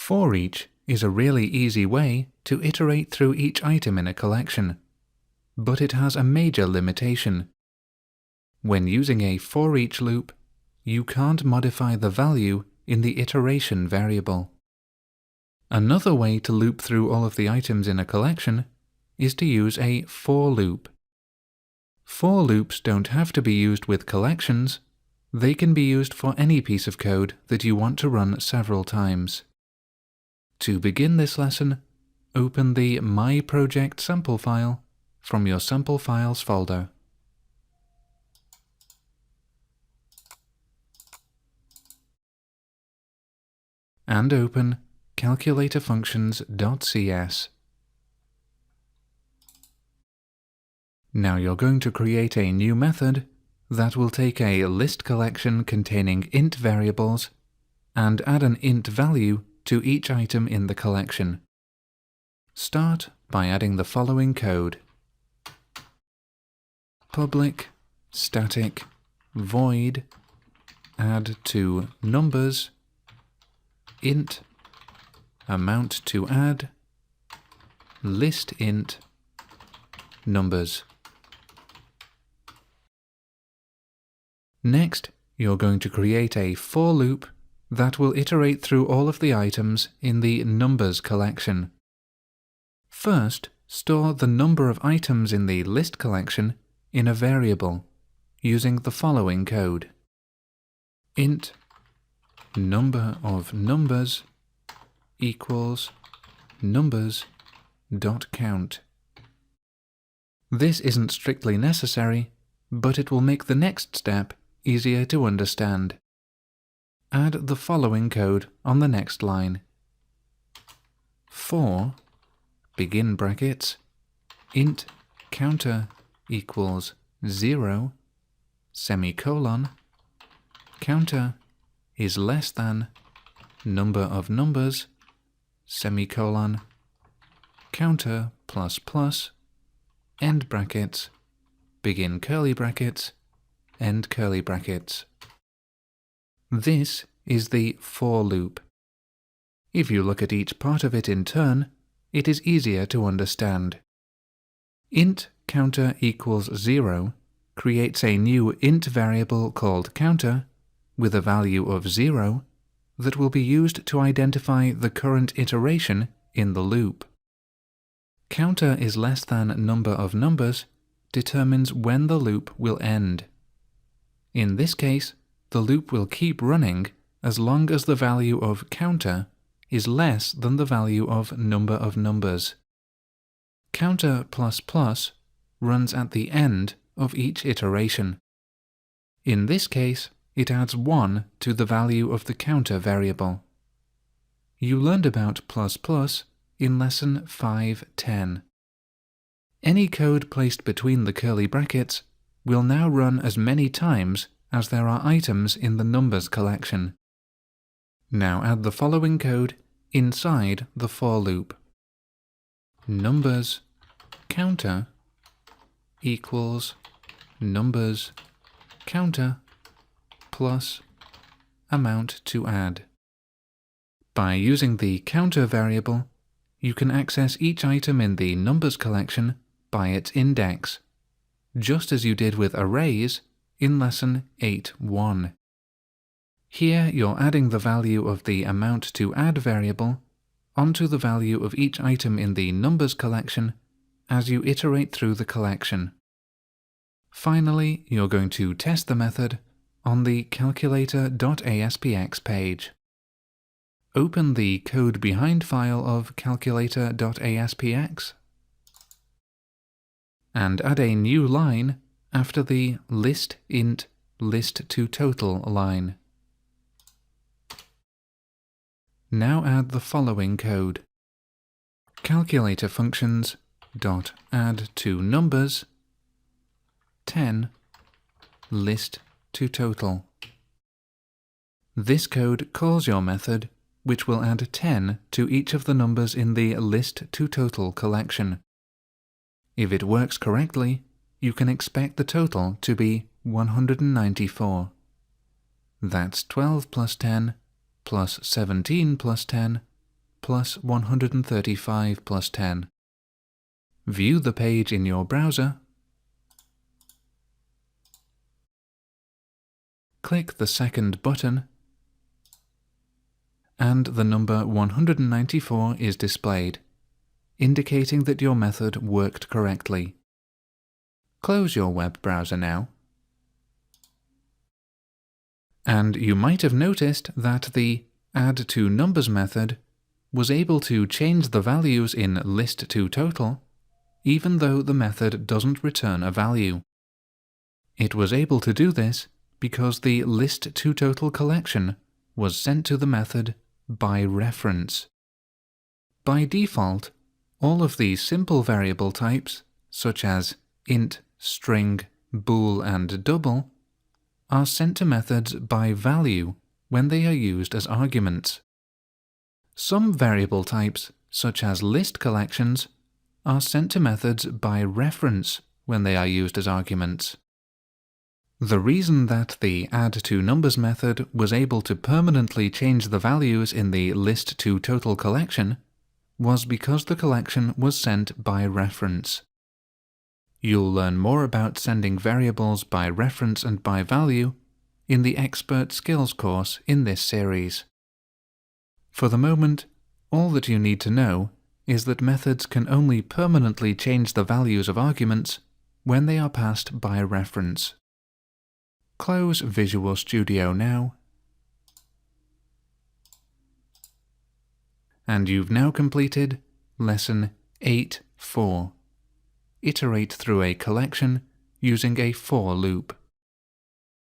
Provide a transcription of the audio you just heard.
For each is a really easy way to iterate through each item in a collection, but it has a major limitation. When using a for each loop, you can't modify the value in the iteration variable. Another way to loop through all of the items in a collection is to use a for loop. For loops don't have to be used with collections. They can be used for any piece of code that you want to run several times. To begin this lesson, open the My Project sample file from your Sample Files folder. And open calculatorfunctions.cs. Now you're going to create a new method that will take a list collection containing int variables and add an int value to each item in the collection. Start by adding the following code: public static void add to numbers int amount to add list int numbers. Next, you're going to create a for loop that will iterate through all of the items in the numbers collection. First, store the number of items in the list collection in a variable using the following code: int number of numbers equals numbers.count. This isn't strictly necessary, but it will make the next step easier to understand. Add the following code on the next line: for begin brackets int counter equals 0 semicolon counter is less than number of numbers semicolon counter plus plus end brackets begin curly brackets end curly brackets. This is the for loop. If you look at each part of it in turn, it is easier to understand. Int counter equals 0 creates a new int variable called counter with a value of 0 that will be used to identify the current iteration in the loop. Counter is less than number of numbers determines when the loop will end. In this case, the loop will keep running as long as the value of counter is less than the value of number of numbers. Counter plus plus runs at the end of each iteration. In this case, it adds 1 to the value of the counter variable. You learned about plus plus in lesson 5.10. Any code placed between the curly brackets will now run as many times as there are items in the numbers collection. Now add the following code inside the for loop: numbers counter equals numbers counter plus amount to add. By using the counter variable, you can access each item in the numbers collection by its index, just as you did with arrays in lesson 8.1. Here you're adding the value of the amount to add variable onto the value of each item in the numbers collection as you iterate through the collection. Finally, you're going to test the method on the calculator.aspx page. Open the code behind file of calculator.aspx and add a new line after the list int list to total line. Now add the following code: calculator functions dot add to numbers 10 list to total. This code calls your method, which will add 10 to each of the numbers in the list to total collection. If it works correctly, you can expect the total to be 194. That's 12 plus 10 plus 17 plus 10 plus 135 plus 10. View the page in your browser. Click the second button, and the number 194 is displayed, indicating that your method worked correctly. Close your web browser now. And you might have noticed that the add2numbers method was able to change the values in list2total, even though the method doesn't return a value. It was able to do this because the list2total collection was sent to the method by reference. By default, all of these simple variable types, such as int, string, bool, and double, are sent to methods by value when they are used as arguments. Some variable types, such as list collections, are sent to methods by reference when they are used as arguments. The reason that the add2numbers method was able to permanently change the values in the list2total collection was because the collection was sent by reference. You'll learn more about sending variables by reference and by value in the Expert Skills course in this series. For the moment, all that you need to know is that methods can only permanently change the values of arguments when they are passed by reference. Close Visual Studio now, and you've now completed Lesson 8.4. Iterate through a collection using a for loop.